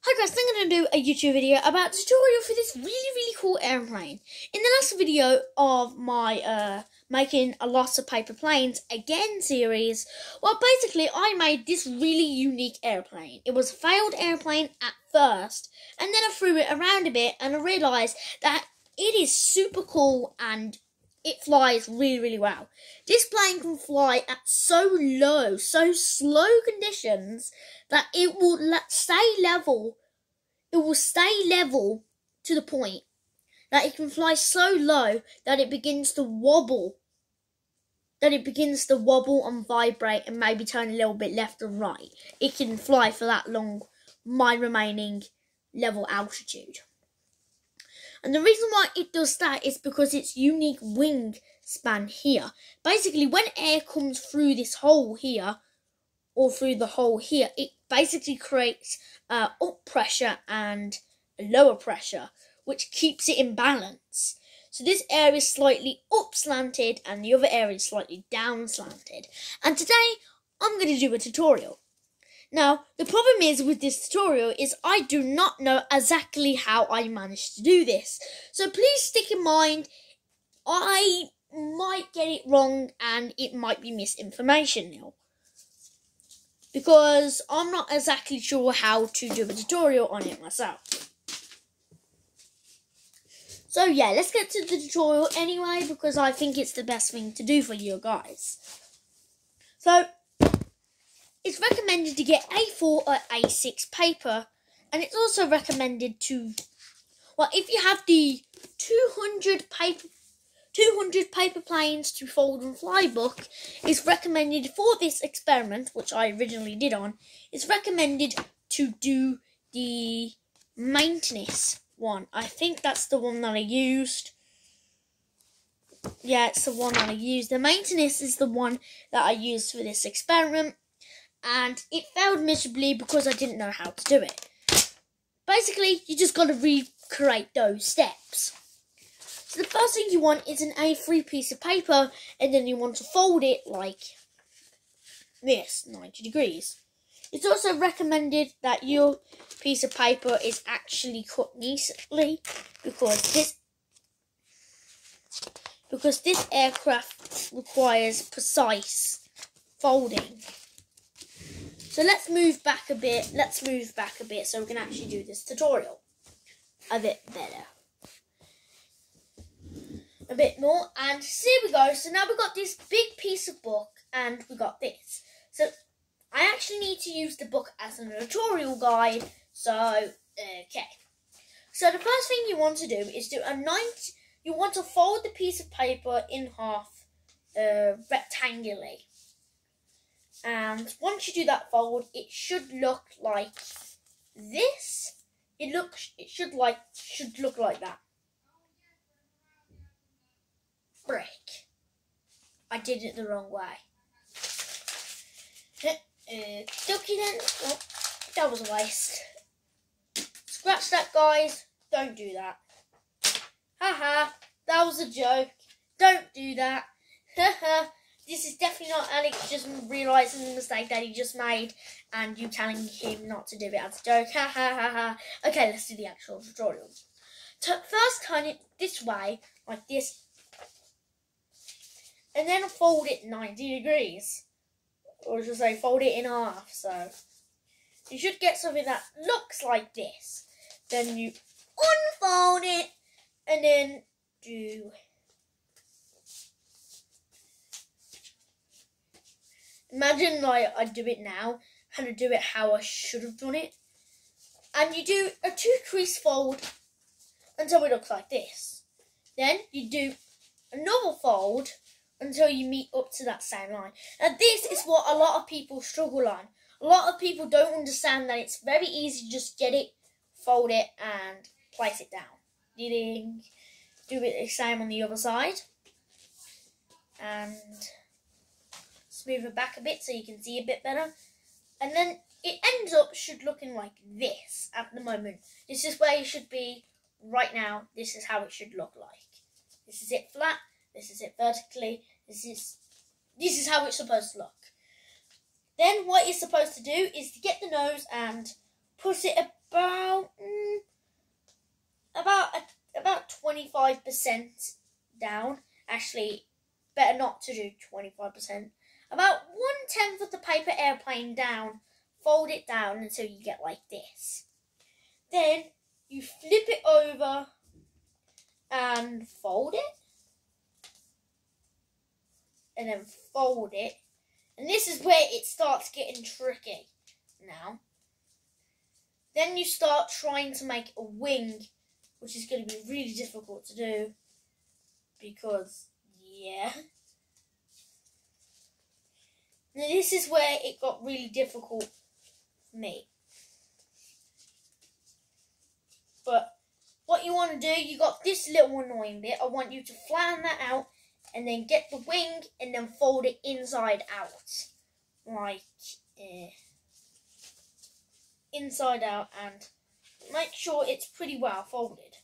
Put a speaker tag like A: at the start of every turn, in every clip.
A: Hi guys, I'm going to do a YouTube video about a tutorial for this really cool airplane. In the last video of my making a lot of paper planes again series, well basically I made this really unique airplane. It was a failed airplane at first, and then I threw it around a bit and I realised that it is super cool and it flies really well. This plane can fly at so low, so slow conditions that it will stay level. It will stay level to the point that it can fly so low that it begins to wobble. And vibrate and maybe turn a little bit left and right. It can fly for that long, my remaining level altitude. And the reason why it does that is because its unique wing span here. Basically, when air comes through this hole here, or through the hole here, it basically creates up pressure and a lower pressure, which keeps it in balance. So this air is slightly up slanted and the other air is slightly down slanted. And today, I'm going to do a tutorial. Now, the problem is with this tutorial is I do not know exactly how I managed to do this. So please stick in mind, I might get it wrong and it might be misinformation now, because I'm not exactly sure how to do a tutorial on it myself. So yeah, let's get to the tutorial anyway, because I think it's the best thing to do for you guys. So, it's recommended to get A4 or A6 paper, and it's also recommended to, well, if you have the 200 paper planes to fold and fly book, it's recommended for this experiment, which I originally did on, it's recommended to do the maintenance one. I think that's the one that I used. Yeah, it's the one that I used. The maintenance is the one that I used for this experiment, and it failed miserably because I didn't know how to do it. Basically, you just got to recreate those steps. So the first thing you want is an A3 piece of paper, and then you want to fold it like this, 90 degrees. It's also recommended that your piece of paper is actually cut neatly, because this aircraft requires precise folding. So let's move back a bit so we can actually do this tutorial a bit better. A bit more, and here we go. So now we've got this big piece of book and we got this. So I actually need to use the book as a tutorial guide. So okay. So the first thing you want to do is you want to fold the piece of paper in half rectangularly. And once you do that fold, it should look like this. It should look like that. Brick. I did it the wrong way. Ducky then. Oh, that was a waste. Scratch that, guys. Don't do that. Haha, that was a joke. Don't do that. Haha. This is definitely not Alex just realising the mistake that he just made and you telling him not to do it as a joke. Ha ha ha ha. Okay, let's do the actual tutorial. First turn it this way, like this, and then fold it 90 degrees. Or I should say fold it in half. So you should get something that looks like this. Then you unfold it and then do... Imagine like I do it now, and I do it how I should have done it. And you do a 2-crease fold until it looks like this. Then you do another fold until you meet up to that same line. Now this is what a lot of people struggle on. A lot of people don't understand that it's very easy to just get it, fold it, and place it down. Do it the same on the other side. And smooth it back a bit so you can see a bit better, and then it ends up looking like this at the moment. This is where you should be right now. This is how it should look like. This is it flat, this is it vertically, this is how it's supposed to look. Then what you're supposed to do is to get the nose and put it about 25% down. Actually, better not to do 25%. About 1/10 of the paper airplane down. Fold it down until you get like this. Then you flip it over and fold it. And then fold it. And this is where it starts getting tricky now. Then you start trying to make a wing, which is going to be really difficult to do because, yeah. Now this is where it got really difficult for me. But what you want to do, you got this little annoying bit. I want you to flatten that out and then get the wing and then fold it inside out. Like, inside out, and make sure it's pretty well folded.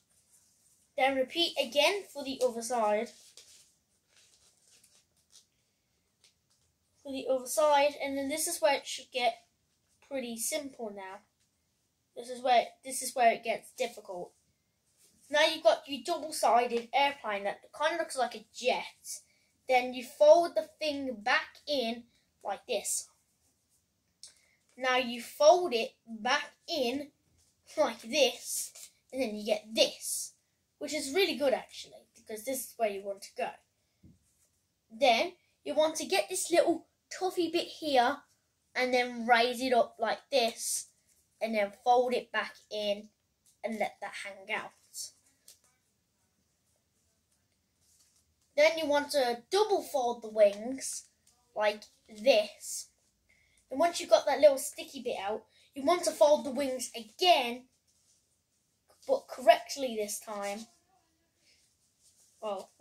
A: Then repeat again for the other side. For the other side, and then this is where it should get pretty simple now. This is where it gets difficult. Now you've got your double-sided airplane that kind of looks like a jet. Then you fold the thing back in like this. Now you fold it back in like this, and then you get this, which is really good actually, because this is where you want to go. Then you want to get this little toughy bit here, and then raise it up like this, and then fold it back in, and let that hang out. Then you want to double fold the wings, like this. And once you've got that little sticky bit out, you want to fold the wings again, but correctly this time. Well,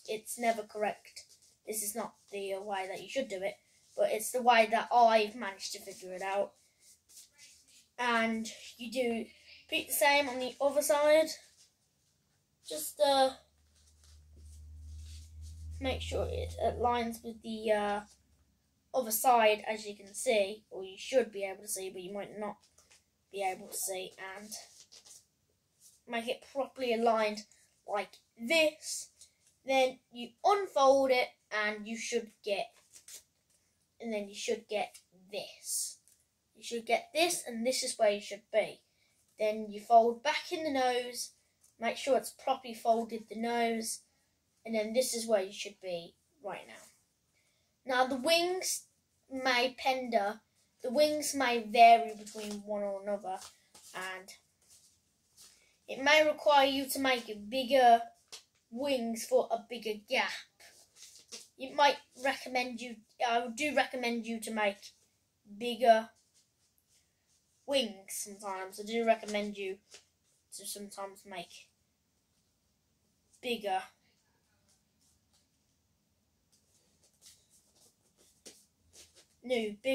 A: it's never correct. This is not the way that you should do it, but it's the way that I've managed to figure it out. And you do repeat the same on the other side. Just make sure it aligns with the other side, as you can see, or you should be able to see, but you might not be able to see, and make it properly aligned like this. Then you unfold it, and you should get this. You should get this, and this is where you should be. Then you fold back in the nose, make sure it's properly folded the nose, and then this is where you should be right now. Now the wings may pender, the wings may vary between one or another, and it may require you to make bigger wings for a bigger gap. I do recommend you to make bigger wings sometimes. I do recommend you to sometimes make bigger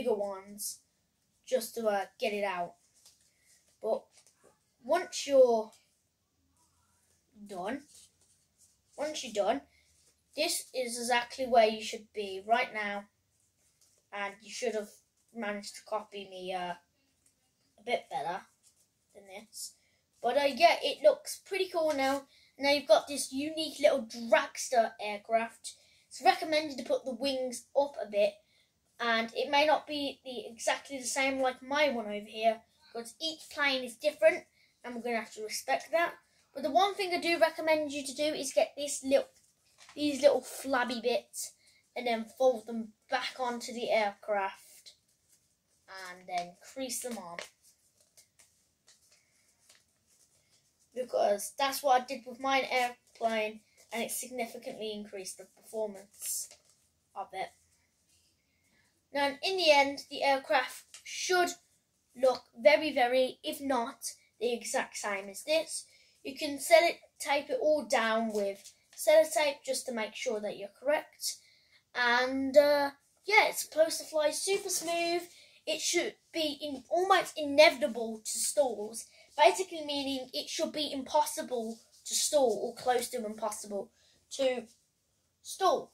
A: ones just to get it out. But once you're done, this is exactly where you should be right now, and you should have managed to copy me a bit better than this. But yeah, it looks pretty cool now. Now you've got this unique little dragster aircraft. It's recommended to put the wings up a bit, and it may not be exactly the same like my one over here, because each plane is different, and we're going to have to respect that. But the one thing I do recommend you to do is get these little flabby bits, and then fold them back onto the aircraft, and then crease them on. Because that's what I did with my airplane, and it significantly increased the performance of it. Now, in the end, the aircraft should look very, very, if not the exact same as this. You can tape it all down with sellotape just to make sure that you're correct. And yeah, it's supposed to fly super smooth. It should be almost inevitable to stalls. Basically meaning it should be impossible to stall, or close to impossible to stall.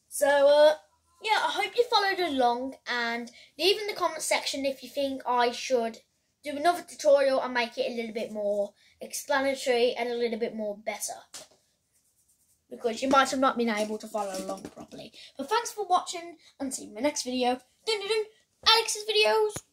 A: So yeah, I hope you followed along, and leave in the comment section if you think I should do another tutorial and make it a little bit more explanatory and a little bit more better, because you might have not been able to follow along properly. But thanks for watching, and see you in my next video. Alex's videos.